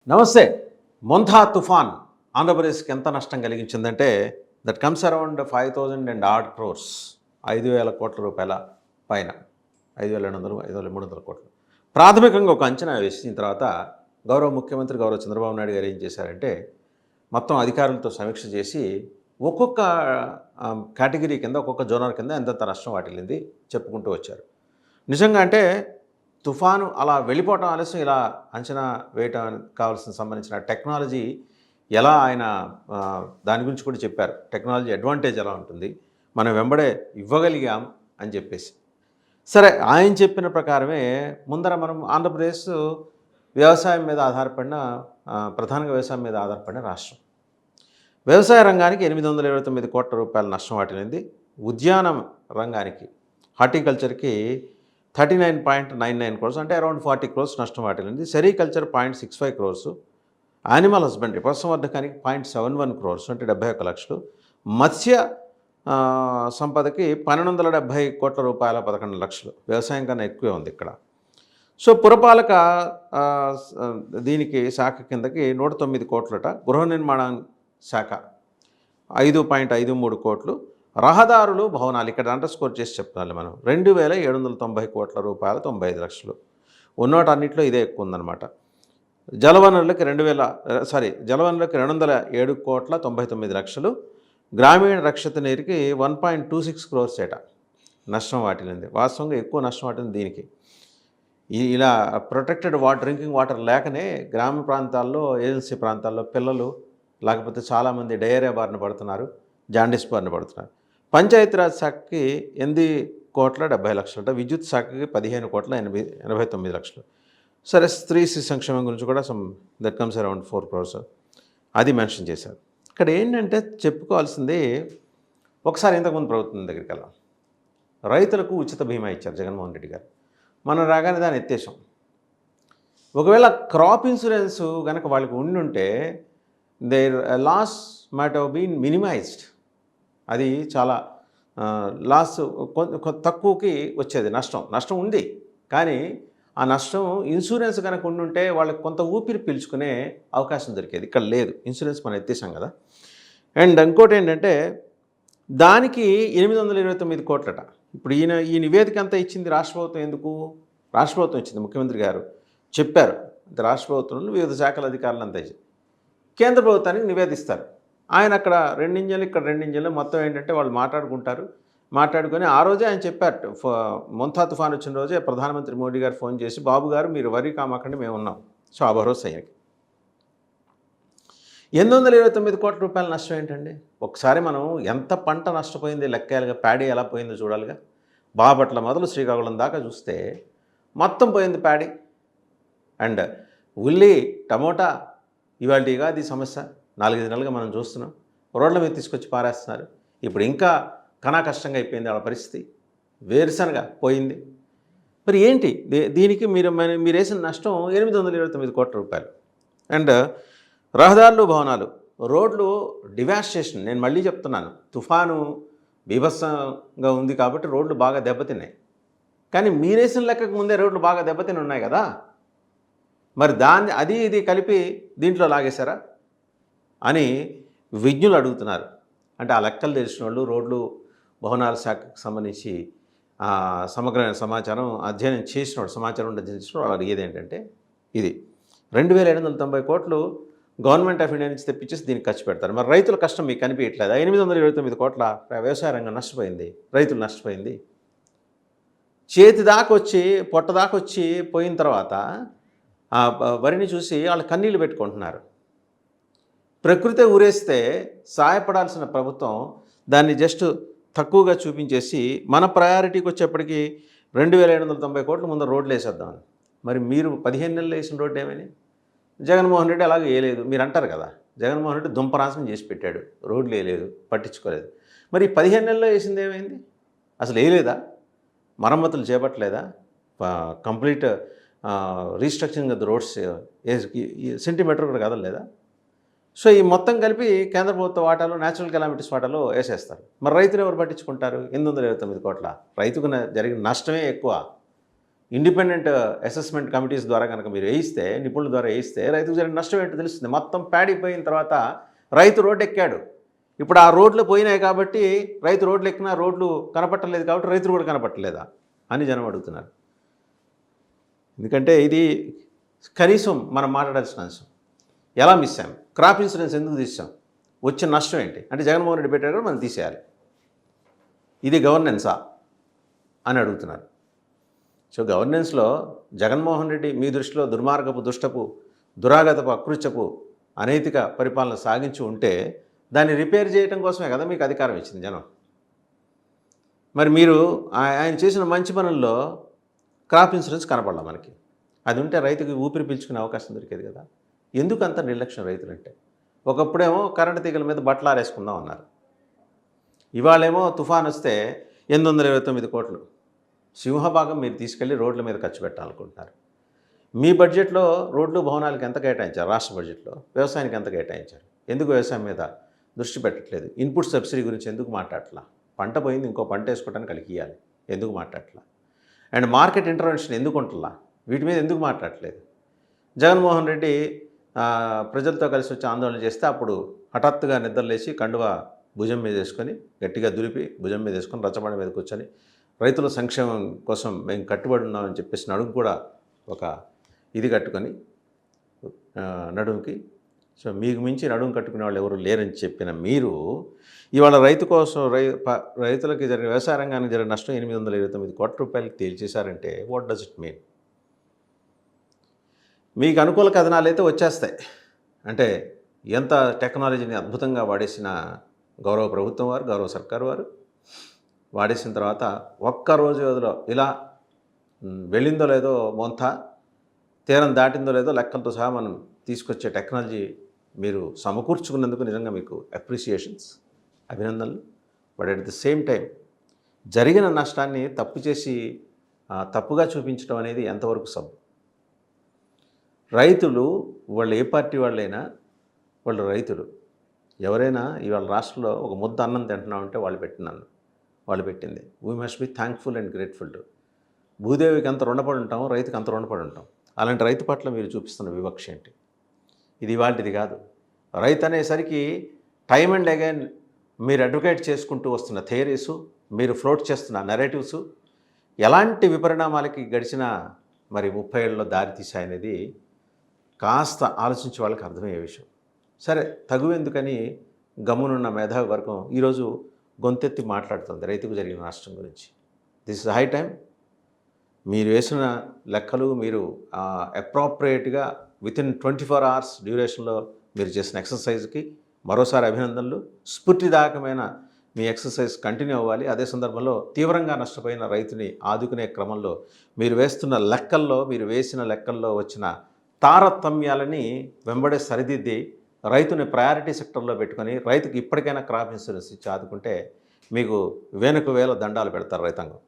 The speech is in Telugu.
నమస్తే. మొంతా తుఫాన్ ఆంధ్రప్రదేశ్కి ఎంత నష్టం కలిగించిందంటే that comes around 5,000 and odd crores, 5,000 కోట్ల రూపాయల పైన, 5,200, 5,300 కోట్లు. ప్రాథమికంగా ఒక అంచనా వేసిన తర్వాత గౌరవ ముఖ్యమంత్రి గౌరవ చంద్రబాబు నాయుడు గారు ఏం చేశారంటే మొత్తం అధికారులతో సమీక్ష చేసి ఒక్కొక్క కేటగిరీ కింద, ఒక్కొక్క జోనర్ కింద ఎంతెంత నష్టం వాటిల్లింది చెప్పుకుంటూ వచ్చారు. నిజంగా అంటే తుఫాను అలా వెళ్ళిపోవటం ఆలస్యం, ఇలా అంచనా వేయటం కావాల్సిన సంబంధించిన టెక్నాలజీ ఎలా ఆయన దాని గురించి కూడా చెప్పారు. టెక్నాలజీ అడ్వాంటేజ్ ఎలా ఉంటుంది, మనం వెంబడే ఇవ్వగలిగాం అని చెప్పేసి. సరే, ఆయన చెప్పిన ప్రకారమే ముందర మనం ఆంధ్రప్రదేశ్ వ్యవసాయం మీద ఆధారపడిన, ప్రధానంగా వ్యవసాయం మీద ఆధారపడిన రాష్ట్రం. వ్యవసాయ రంగానికి 829 కోట్ల రూపాయల నష్టం వాటిల్లింది. ఉద్యాన రంగానికి, హార్టికల్చర్కి 39.99 క్రోర్స్, అంటే అరౌండ్ 40 క్రోర్స్ నష్టం వాటిల్లింది. సెరికల్చర్ 0.65 క్రోర్స్, యానిమల్ హస్బెండరీ పశుసంవర్ధకానికి 0.71 క్రోర్స్, అంటే 71 లక్షలు, మత్స్య సంపదకి 1,270 కోట్ల రూపాయల 11 లక్షలు. వ్యవసాయం కన్నా ఎక్కువే ఉంది ఇక్కడ. సో పురపాలక దీనికి శాఖ కిందకి 109 కోట్లట. గృహ నిర్మాణ శాఖ 5.53 కోట్లు. రహదారులు, భవనాలు ఇక్కడ అండర్స్కోర్ చేసి చెప్తాను మనం, 2,790 కోట్ల రూపాయల 95 లక్షలు. ఉన్నోటన్నింటిలో ఇదే ఎక్కువ ఉందన్నమాట. జలవనరులకి 207 కోట్ల 99 లక్షలు. గ్రామీణ రక్షిత నీరుకి 1.26 క్రోర్స్ ఏట నష్టం వాటిల్లింది. వాస్తవంగా ఎక్కువ నష్టం వాటింది దీనికి. ఇలా ప్రొటెక్టెడ్ డ్రింకింగ్ వాటర్ లేకనే గ్రామ ప్రాంతాల్లో, ఏజెన్సీ ప్రాంతాల్లో పిల్లలు లేకపోతే చాలామంది డయేరియా బారిన పడుతున్నారు, జాండీస్ బారిన పడుతున్నారు. పంచాయతీరాజ్ శాఖకి 8 కోట్ల 70 లక్షలు, విద్యుత్ శాఖకి 15 కోట్ల 89 లక్షలు. సరే, స్త్రీ శిశు సంక్షేమం గురించి కూడా దట్ కమ్స్ అరౌండ్ 4 క్రోర్స్ అది మెన్షన్ చేశారు. ఇక్కడ ఏంటంటే చెప్పుకోవాల్సింది, ఒకసారి ఇంతకుముందు ప్రభుత్వం దగ్గరికి వెళ్ళాం. రైతులకు ఉచిత బీమా ఇచ్చారు జగన్మోహన్ రెడ్డి గారు. మనం రాగానే దాన్ని ఎత్తేసాం. ఒకవేళ క్రాప్ ఇన్సూరెన్స్ కనుక వాళ్ళకి ఉండుంటే their loss might have been minimised. అది చాలా లాస్ తక్కువకి వచ్చేది. నష్టం ఉంది, కానీ ఆ నష్టం ఇన్సూరెన్స్ కనుక ఉండుంటే వాళ్ళకి కొంత ఊపిరి పీల్చుకునే అవకాశం దొరికేది. ఇక్కడ లేదు, ఇన్సూరెన్స్ మనం ఎత్తేసాం కదా. అండ్ ఇంకోటి ఏంటంటే దానికి 829 కోట్లట. ఇప్పుడు ఈ నివేదిక అంతా ఇచ్చింది రాష్ట్ర ప్రభుత్వం. ఎందుకు రాష్ట్ర ప్రభుత్వం ఇచ్చింది? ముఖ్యమంత్రి గారు చెప్పారు, రాష్ట్ర ప్రభుత్వంలో వివిధ శాఖల అధికారులు అంతా కేంద్ర ప్రభుత్వానికి నివేదిస్తారు. ఆయన అక్కడ 2 ఇంజన్లు, ఇక్కడ 2 ఇంజన్లు, మొత్తం ఏంటంటే వాళ్ళు మాట్లాడుకొని ఆ రోజే ఆయన చెప్పారు. మొంతా తుఫాన్ వచ్చిన రోజే ప్రధానమంత్రి మోడీ గారు ఫోన్ చేసి, బాబు గారు మీరు వరి కామాకండి, మేము ఉన్నాం. సో ఆ భరోసా ఆయనకి. 829 కోట్ల రూపాయల నష్టం ఏంటండి? ఒకసారి మనం ఎంత పంట నష్టపోయింది లెక్కేయాలిగా, ప్యాడీ ఎలా పోయిందో చూడాలిగా. బాపట్ల మొదలు శ్రీకాకుళం దాకా చూస్తే మొత్తం పోయింది ప్యాడీ. అండ్ ఉల్లి, టమోటా, ఇవాళ అది సమస్య 4-5 నెలలుగా మనం చూస్తున్నాం. రోడ్ల మీద తీసుకొచ్చి పారేస్తున్నారు. ఇప్పుడు ఇంకా కష్టంగా అయిపోయింది వాళ్ళ పరిస్థితి. వేరుశనగ పోయింది. మరి ఏంటి దీనికి మీరు వేసిన నష్టం 829 కోట్ల రూపాయలు. అండ్ రహదారులు, భవనాలు, రోడ్లు డివాస్టేషన్. నేను మళ్ళీ చెప్తున్నాను, తుఫాను బీభత్సంగా ఉంది కాబట్టి రోడ్లు బాగా దెబ్బతిన్నాయి. కానీ మీరేసిన లెక్కకు ముందే రోడ్లు బాగా దెబ్బతిని ఉన్నాయి కదా. మరి అది ఇది కలిపి దీంట్లో లాగేశారా అని విజ్ఞులు అడుగుతున్నారు. అంటే ఆ లెక్కలు తెలిసిన వాళ్ళు, రోడ్లు భవనాల శాఖకు సంబంధించి సమగ్రమైన సమాచారం అధ్యయనం చేసినవాడు, సమాచారం అధ్యయనం వాళ్ళు అడిగేది ఏంటంటే ఇది 2,790 కోట్లు గవర్నమెంట్ ఆఫ్ ఇండియా నుంచి తెప్పించేసి దీనికి ఖర్చు పెడతారు. మరి రైతుల కష్టం మీకు కనిపించట్లేదు? 829 కోట్ల వ్యవసాయ రంగం నష్టపోయింది, రైతులు నష్టపోయింది. చేతి దాకా వచ్చి, పొట్ట దాకా వచ్చి పోయిన తర్వాత ఆ వరిని చూసి వాళ్ళు కన్నీళ్ళు పెట్టుకుంటున్నారు. ప్రకృతి ఊరేస్తే సాయపడాల్సిన ప్రభుత్వం దాన్ని జస్ట్ తక్కువగా చూపించేసి మన ప్రయారిటీకి వచ్చేప్పటికి 2,790 కోట్ల ముందు రోడ్లు వేసేద్దామని. మరి మీరు 15 నెలలు వేసిన రోడ్డు ఏమని? జగన్మోహన్ రెడ్డి అలాగే వేయలేదు. మీరు అంటారు కదా, జగన్మోహన్ రెడ్డి దుంపరాశం చేసి పెట్టాడు, రోడ్లు వేయలేదు, పట్టించుకోలేదు. మరి 15 నెలల్లో వేసింది ఏమైంది? అసలు వేయలేదా? మరమ్మతులు చేపట్టలేదా? Complete restructuring of the roads centimetre కూడా కదలలేదా? సో ఈ మొత్తం కలిపి కేంద్ర ప్రభుత్వ వాటాలో, న్యాచురల్ కెలామిటీస్ వాటాలో వేసేస్తారు. మరి రైతులు ఎవరు పట్టించుకుంటారు? 829 కోట్ల రైతుకు జరిగిన నష్టమే ఎక్కువ. ఇండిపెండెంట్ అసెస్మెంట్ కమిటీస్ ద్వారా కనుక మీరు వేయిస్తే, నిపుణుల ద్వారా వేయిస్తే రైతుకు జరిగిన నష్టం ఏంటో తెలుస్తుంది. మొత్తం ప్యాడీ పోయిన తర్వాత రైతు రోడ్డు ఎక్కాడు. ఇప్పుడు ఆ రోడ్లు పోయినాయి కాబట్టి రైతు రోడ్లు ఎక్కినా రోడ్లు కనపట్టలేదు కాబట్టి రైతులు కూడా కనపట్టలేదా అని జనం అడుగుతున్నారు. ఎందుకంటే ఇది కనీసం మనం మాట్లాడాల్సిన అంశం. ఎలా మిస్ అయ్యాం? క్రాప్ ఇన్సూరెన్స్ ఎందుకు తీసాం? వచ్చిన నష్టం ఏంటి? అంటే జగన్మోహన్ రెడ్డి పెట్టాడు మనం తీసేయాలి. ఇది గవర్నెన్సా అని అడుగుతున్నారు. సో గవర్నెన్స్లో జగన్మోహన్ రెడ్డి మీ దృష్టిలో దుర్మార్గపు, దుష్టపు, దురాగతపు, అకృత్యపు, అనైతిక పరిపాలన సాగించి ఉంటే దాన్ని రిపేర్ చేయడం కోసమే కదా మీకు అధికారం ఇచ్చింది జనం. మరి మీరు ఆయన చేసిన మంచి పనుల్లో క్రాప్ ఇన్సూరెన్స్ కనపడాల మనకి. అది ఉంటే రైతుకి ఊపిరి పీల్చుకునే అవకాశం దొరికేది కదా. ఎందుకు అంత నిర్లక్ష్యం రైతులంటే? ఒకప్పుడేమో కరెంటు తీగల మీద బట్టలు ఆరేసుకుందాం అన్నారు. ఇవాళేమో తుఫాన్ వస్తే 829 కోట్లు సింహభాగం మీరు తీసుకెళ్ళి రోడ్ల మీద ఖర్చు పెట్టాలనుకుంటున్నారు. మీ బడ్జెట్లో రోడ్లు, భవనాలకు ఎంత కేటాయించారు? రాష్ట్ర బడ్జెట్లో వ్యవసాయానికి ఎంత కేటాయించారు? ఎందుకు వ్యవసాయం మీద దృష్టి పెట్టట్లేదు? ఇన్పుట్ సబ్సిడీ గురించి ఎందుకు మాట్లాడట్లా? పంట పోయింది, ఇంకో పంట వేసుకోవడానికి కలిగియాలి, ఎందుకు మాట్లాడట్లా? అండ్ మార్కెట్ ఇంటర్వెన్షన్ ఎందుకు ఉంటుందా? వీటి మీద ఎందుకు మాట్లాడట్లేదు? జగన్మోహన్ రెడ్డి ప్రజలతో కలిసి వచ్చి ఆందోళన చేస్తే అప్పుడు హఠాత్తుగా నిద్రలేసి కండువా భుజం మీద వేసుకొని గట్టిగా దులిపి భుజం మీద వేసుకొని రచ్చబండ మీద కూర్చొని రైతుల సంక్షేమం కోసం మేము కట్టుబడి ఉన్నామని చెప్పేసి నడుము కూడా ఒక ఇది కట్టుకొని నడుముకి, సో మీకు మించి నడుము కట్టుకునే వాళ్ళు ఎవరు లేరని చెప్పిన మీరు ఇవాళ రైతు కోసం రైతులకి జరిగిన వ్యవసాయ రంగానికి జరిగిన నష్టం 829 కోట్ల రూపాయలకి తేల్చేశారంటే వాట్ డస్ ఇట్ మీన్? మీకు అనుకూల కథనాలు అయితే వచ్చేస్తాయి. అంటే ఎంత టెక్నాలజీని అద్భుతంగా వాడేసిన గౌరవ ప్రభుత్వం వారు, గౌరవ సర్కారు వారు వాడేసిన తర్వాత ఒక్కరోజు వ్యవధిలో ఇలా వెళ్ళిందో లేదో మొంత, తీరం దాటిందో లేదో లెక్కలతో సహా మనం తీసుకొచ్చే టెక్నాలజీ మీరు సమకూర్చుకున్నందుకు నిజంగా మీకు అప్రిసియేషన్స్, అభినందనలు. But at the same time జరిగిన నష్టాన్ని తప్పుగా చూపించడం అనేది ఎంతవరకు సబ్? రైతులు వాళ్ళు ఏ పార్టీ వాళ్ళైనా వాళ్ళు రైతులు. ఎవరైనా ఇవాళ రాష్ట్రంలో ఒక ముద్ద అన్నం తింటున్నామంటే వాళ్ళు పెట్టింది. We must be thankful and grateful to. భూదేవికి అంత రుణపడి ఉంటాం, రైతుకి అంత రుణపడి ఉంటాం. అలాంటి రైతు పట్ల మీరు చూపిస్తున్న వివక్ష ఏంటి? ఇది ఇవాళది కాదు. రైతు అనేసరికి టైమ్ అండ్ అగైన్ మీరు అడ్వకేట్ చేసుకుంటూ వస్తున్న థియరీసు, మీరు ఫ్లోట్ చేస్తున్న నెరేటివ్స్ ఎలాంటి విపరిణామాలకి గడిచిన 30 ఏళ్ళలో దారి తీసాయనేది కాస్త ఆలోచించే వాళ్ళకి అర్థమయ్యే విషయం. సరే, తగువెందుకని గమ్మునున్న మేధావి వర్గం ఈరోజు గొంతెత్తి మాట్లాడుతుంది రైతుకు జరిగిన నష్టం గురించి. This is high time. మీరు వేసిన లెక్కలు మీరు అప్రోప్రియేట్గా వితిన్ 24 hours డ్యూరేషన్లో మీరు చేసిన ఎక్సర్సైజ్కి మరోసారి అభినందనలు. స్ఫూర్తిదాయకమైన మీ ఎక్సర్సైజ్ కంటిన్యూ అవ్వాలి. అదే సందర్భంలో తీవ్రంగా నష్టపోయిన రైతుని ఆదుకునే క్రమంలో మీరు వేసిన లెక్కల్లో వచ్చిన తారతమ్యాలని వెంబడే సరిదిద్ది రైతుని ప్రయారిటీ సెక్టర్లో పెట్టుకొని రైతుకి ఇప్పటికైనా క్రాప్ ఇన్సూరెన్స్ ఇచ్చి ఆదుకుంటే మీకు వేలకు వేల దండాలు పెడతారు రైతాంగం.